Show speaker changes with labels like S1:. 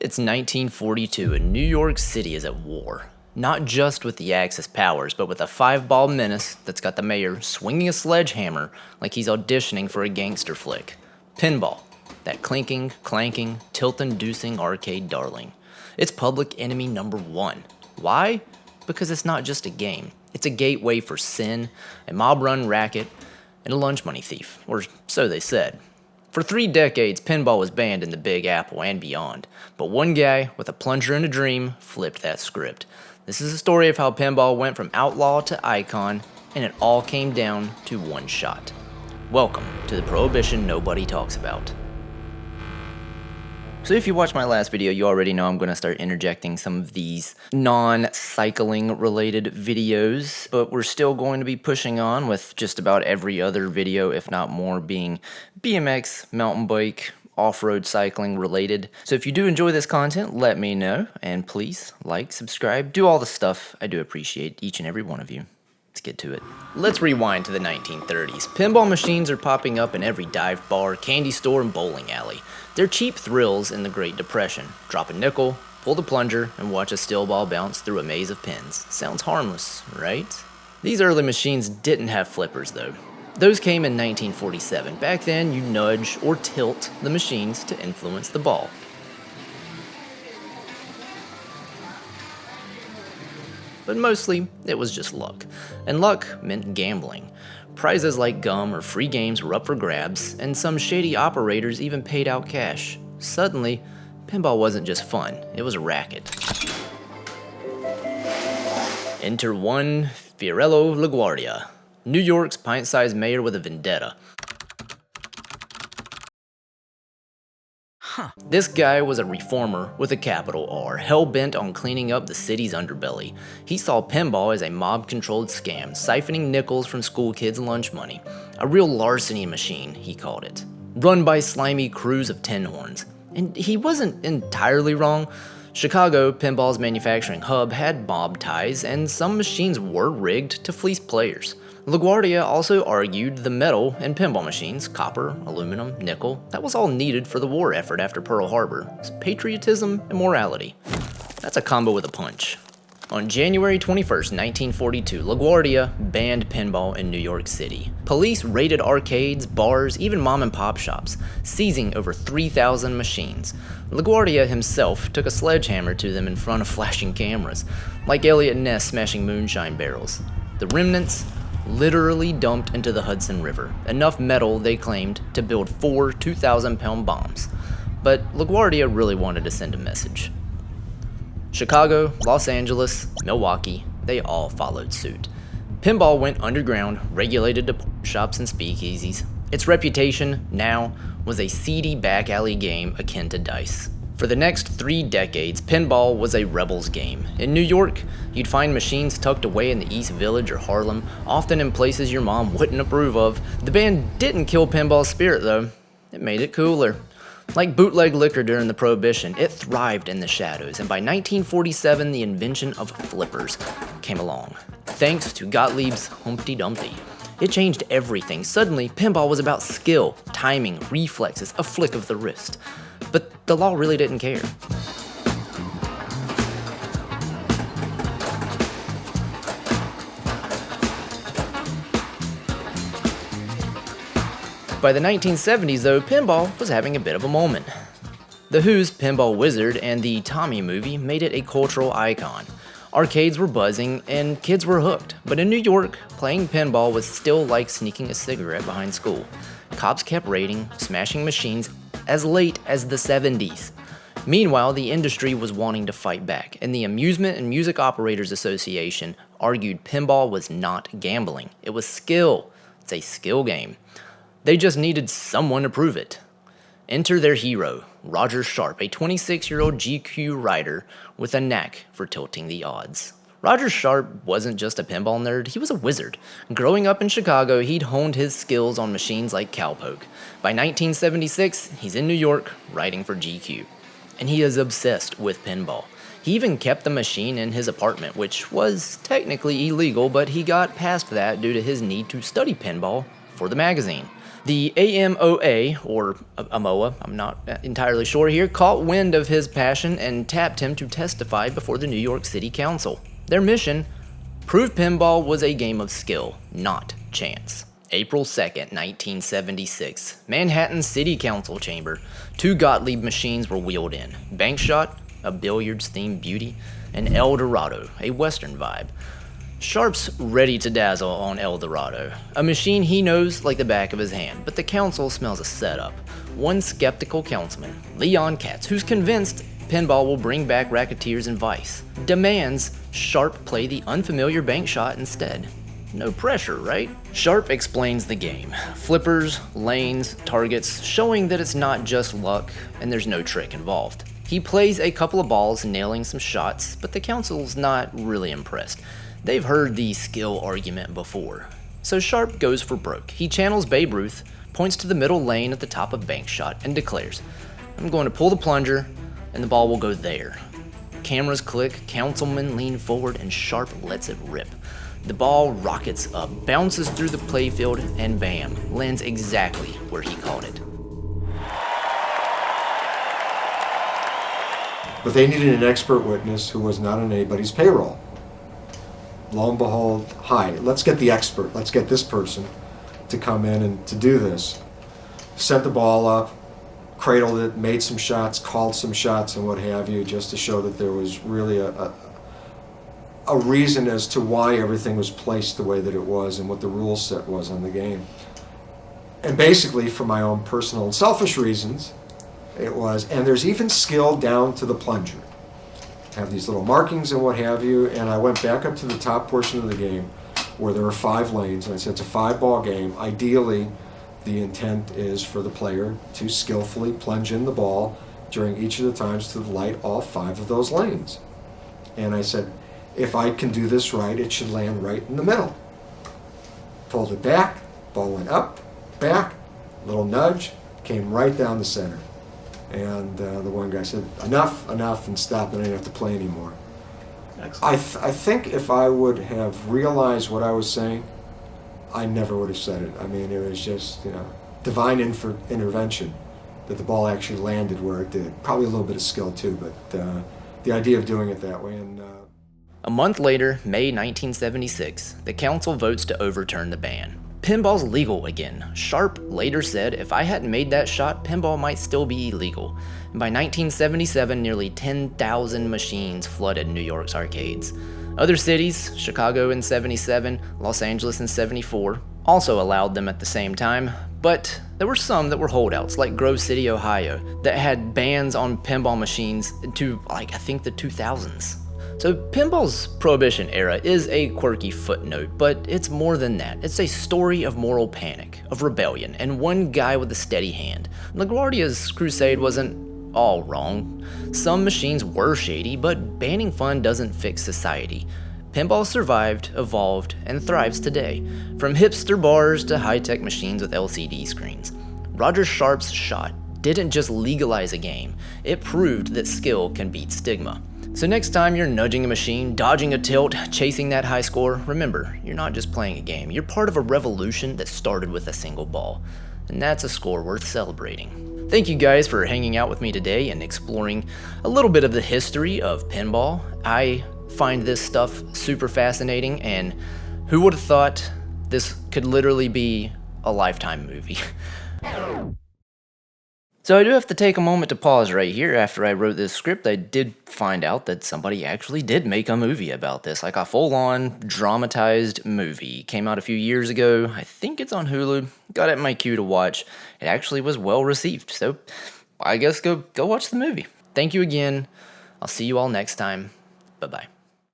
S1: It's 1942 and New York City is at war. Not just with the Axis powers, but with a five-ball menace that's got the mayor swinging a sledgehammer like he's auditioning for a gangster flick. Pinball, that clinking, clanking, tilt-inducing arcade darling. It's public enemy number one. Why? Because it's not just a game. It's a gateway for sin, a mob-run racket, and a lunch money thief, or so they said. For 3 decades, pinball was banned in the Big Apple and beyond, but one guy with a plunger and a dream flipped that script. This is a story of how pinball went from outlaw to icon, and it all came down to one shot. Welcome to the prohibition nobody talks about. So if you watched my last video, you already know I'm going to start interjecting some of these non-cycling related videos, but we're still going to be pushing on with just about every other video, if not more, being BMX, mountain bike, off-road cycling related. So if you do enjoy this content, let me know, and please like, subscribe, do all the stuff. I do appreciate each and every one of you. Let's get to it. Let's rewind to the 1930s. Pinball machines are popping up in every dive bar, candy store, and bowling alley. They're cheap thrills in the Great Depression. Drop a nickel, pull the plunger, and watch a steel ball bounce through a maze of pins. Sounds harmless, right? These early machines didn't have flippers though. Those came in 1947. Back then, you nudge or tilt the machines to influence the ball. But mostly, it was just luck. And luck meant gambling. Prizes like gum or free games were up for grabs, and some shady operators even paid out cash. Suddenly, pinball wasn't just fun, it was a racket. Enter one Fiorello LaGuardia, New York's pint-sized mayor with a vendetta. This guy was a reformer with a capital R, hell-bent on cleaning up the city's underbelly. He saw pinball as a mob-controlled scam, siphoning nickels from school kids' lunch money. A real larceny machine, he called it, run by slimy crews of tin horns. And he wasn't entirely wrong. Chicago, pinball's manufacturing hub, had mob ties, and some machines were rigged to fleece players. LaGuardia also argued the metal in pinball machines, copper, aluminum, nickel, that was all needed for the war effort after Pearl Harbor. Patriotism and morality. That's a combo with a punch. On January 21st, 1942, LaGuardia banned pinball in New York City. Police raided arcades, bars, even mom-and-pop shops, seizing over 3,000 machines. LaGuardia himself took a sledgehammer to them in front of flashing cameras, like Elliot Ness smashing moonshine barrels. The remnants literally dumped into the Hudson River, enough metal, they claimed, to build 4 2,000-pound bombs. But LaGuardia really wanted to send a message. Chicago, Los Angeles, Milwaukee, they all followed suit. Pinball went underground, regulated to shops and speakeasies. Its reputation, now, was a seedy back alley game akin to dice. For the next 3 decades, pinball was a rebel's game. In New York, you'd find machines tucked away in the East Village or Harlem, often in places your mom wouldn't approve of. The ban didn't kill pinball's spirit though, it made it cooler. Like bootleg liquor during the Prohibition, it thrived in the shadows, and by 1947 the invention of flippers came along. Thanks to Gottlieb's Humpty Dumpty. It changed everything. Suddenly, pinball was about skill, timing, reflexes, a flick of the wrist. But the law really didn't care. By the 1970s, though, pinball was having a bit of a moment. The Who's Pinball Wizard and the Tommy movie made it a cultural icon. Arcades were buzzing and kids were hooked, but in New York, playing pinball was still like sneaking a cigarette behind school. Cops kept raiding, smashing machines as late as the 70s. Meanwhile, the industry was wanting to fight back, and the Amusement and Music Operators Association argued pinball was not gambling. It was skill. It's a skill game. They just needed someone to prove it. Enter their hero, Roger Sharpe, a 26-year-old GQ rider with a knack for tilting the odds. Roger Sharpe wasn't just a pinball nerd, he was a wizard. Growing up in Chicago, he'd honed his skills on machines like cowpoke. By 1976, he's in New York, writing for GQ. And he is obsessed with pinball. He even kept the machine in his apartment, which was technically illegal, but he got past that due to his need to study pinball for the magazine. The AMOA, or AMOA, I'm not entirely sure here, caught wind of his passion and tapped him to testify before the New York City Council. Their mission? Prove pinball was a game of skill, not chance. April 2nd, 1976, Manhattan City Council chamber. 2 Gottlieb machines were wheeled in. Bankshot, a billiards-themed beauty, and El Dorado, a Western vibe. Sharpe's ready to dazzle on El Dorado, a machine he knows like the back of his hand, but the council smells a setup. One skeptical councilman, Leon Katz, who's convinced pinball will bring back racketeers and vice, demands Sharpe play the unfamiliar bank shot instead. No pressure, right? Sharpe explains the game. Flippers, lanes, targets, showing that it's not just luck and there's no trick involved. He plays a couple of balls, nailing some shots, but the council's not really impressed. They've heard the skill argument before. So Sharpe goes for broke. He channels Babe Ruth, points to the middle lane at the top of bank shot, and declares, "I'm going to pull the plunger, and the ball will go there." Cameras click, councilmen lean forward, and Sharpe lets it rip. The ball rockets up, bounces through the playfield, and bam, lands exactly where he caught it.
S2: But they needed an expert witness who was not on anybody's payroll. Lo and behold, hi, let's get the expert, let's get this person to come in and to do this. Sent the ball up, cradled it, made some shots, called some shots and what have you, just to show that there was really a reason as to why everything was placed the way that it was and what the rule set was on the game. And basically, for my own personal and selfish reasons, it was, and there's even skill down to the plunger. Have these little markings and what have you, and I went back up to the top portion of the game where there are 5 lanes, and I said it's a 5-ball game. Ideally, the intent is for the player to skillfully plunge in the ball during each of the times to light all 5 of those lanes. And I said, if I can do this right, it should land right in the middle. Pulled it back, ball went up, back, little nudge, came right down the center. And the one guy said, enough, and stopped, and I didn't have to play anymore. I think if I would have realized what I was saying, I never would have said it. I mean, it was just, divine intervention that the ball actually landed where it did. Probably a little bit of skill too, but the idea of doing it that way. And
S1: a month later, May 1976, the council votes to overturn the ban. Pinball's legal again. Sharpe later said, if I hadn't made that shot, pinball might still be illegal. And by 1977, nearly 10,000 machines flooded New York's arcades. Other cities, Chicago in 77, Los Angeles in 74, also allowed them at the same time, but there were some that were holdouts, like Grove City, Ohio, that had bans on pinball machines to, I think, the 2000s. So pinball's prohibition era is a quirky footnote, but it's more than that. It's a story of moral panic, of rebellion, and one guy with a steady hand. LaGuardia's crusade wasn't all wrong. Some machines were shady, but banning fun doesn't fix society. Pinball survived, evolved, and thrives today, from hipster bars to high-tech machines with LCD screens. Roger Sharpe's shot didn't just legalize a game, it proved that skill can beat stigma. So next time you're nudging a machine, dodging a tilt, chasing that high score, remember, you're not just playing a game, you're part of a revolution that started with a single ball. And that's a score worth celebrating. Thank you guys for hanging out with me today and exploring a little bit of the history of pinball. I find this stuff super fascinating, and who would have thought this could literally be a Lifetime movie? So I do have to take a moment to pause right here. After I wrote this script, I did find out that somebody actually did make a movie about this, like a full-on dramatized movie. Came out a few years ago. I think it's on Hulu. Got it in my queue to watch. It actually was well received, so I guess go watch the movie. Thank you again. I'll see you all next time. Bye-bye.